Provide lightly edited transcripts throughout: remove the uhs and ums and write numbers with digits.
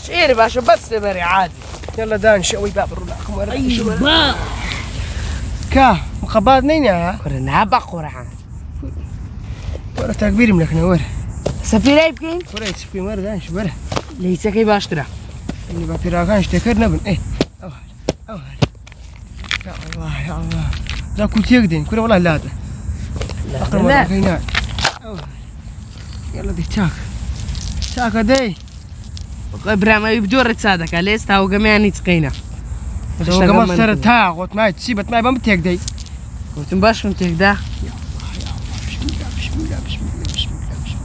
إيه باش بس بري عادي. يلا دان شوي باب الرولا أيوة كا مخبات نينا كورنا بقرعة ورا تكبير ملكنا ورا سفيرة يمكن ورا يسفي ورا دان شو ورا ليس كي باشترى اللي بفيرا كانش تكرنا بن إيه أوه يا الله يا الله ذا كنت يقدين كورا والله لا لا يلا دي تاك دي إبراهيم يبدو رتسادك ليس تاو جميعني تقينا. هو كمان صار تاع قلت معي تسيبت معي بمتيك دي. قلت مباش متيك ده. يا الله يا الله بسم الله بسم الله بسم الله بسم الله بسم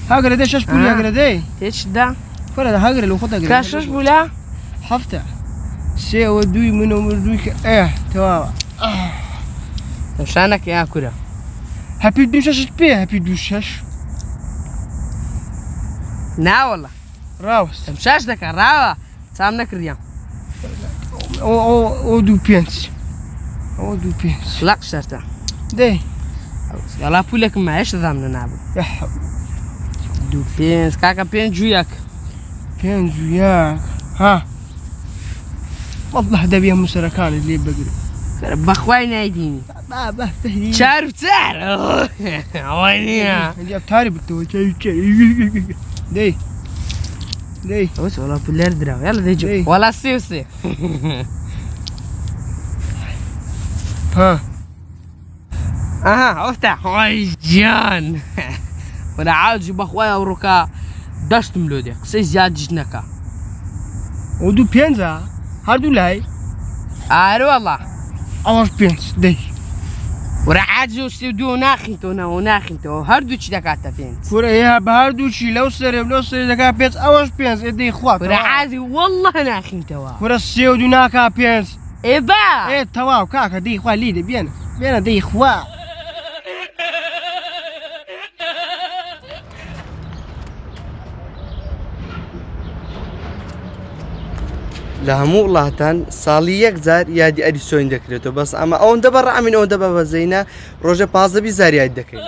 الله. هاجر ده شاش بولي هاجر ده. تيش ده؟ فرد هاجر لو خدها. كاشش بولا؟ حفتة. سي ودوي منو مردوي توا. مشانك يا كورة. هابي دوشاش بيه هابي دوشاش. نا والله راوس تمشاش دك راوا سامنك ريام او دو بينس او دو بينس لا شرطة دي يلا بولك معيش ضامن نابو يا حب دو بينس كاكا بين جوياك ها والله ده بيهم مسركان اللي بقري بخواي نايديني بابا تهديني شارب سعر وينيها جاب تاري بالتو دي بس والله بلير دراو يلا دي جو ولا سيوسي ها اها افتح ويجان ولا عاود جيب اخويا وروكا دشت ملودي قصي زياد جنكا ودو بينزا هادو لاي والله اواش بينز دي ورعاجو سيدو ناخنتو هردو تشي دكاتا بينز كورا يا بهردو تشي لو سري دكا بينز اواش بينز ادي خوات ورعاجي والله ناخنتو كورا سيودو ناكا بينز ايبا ايه تواو كاكا دي خوا ليدي بينا دي خوا لهمو وڵاتان ساڵی یەک جار یادی ئەدیسۆین دەکرێتەوە بەس ئەمە ئەوەندە بەڕامین ئەوەندە بەبەزەینە ڕۆژە 15 زار یاد دەکەین.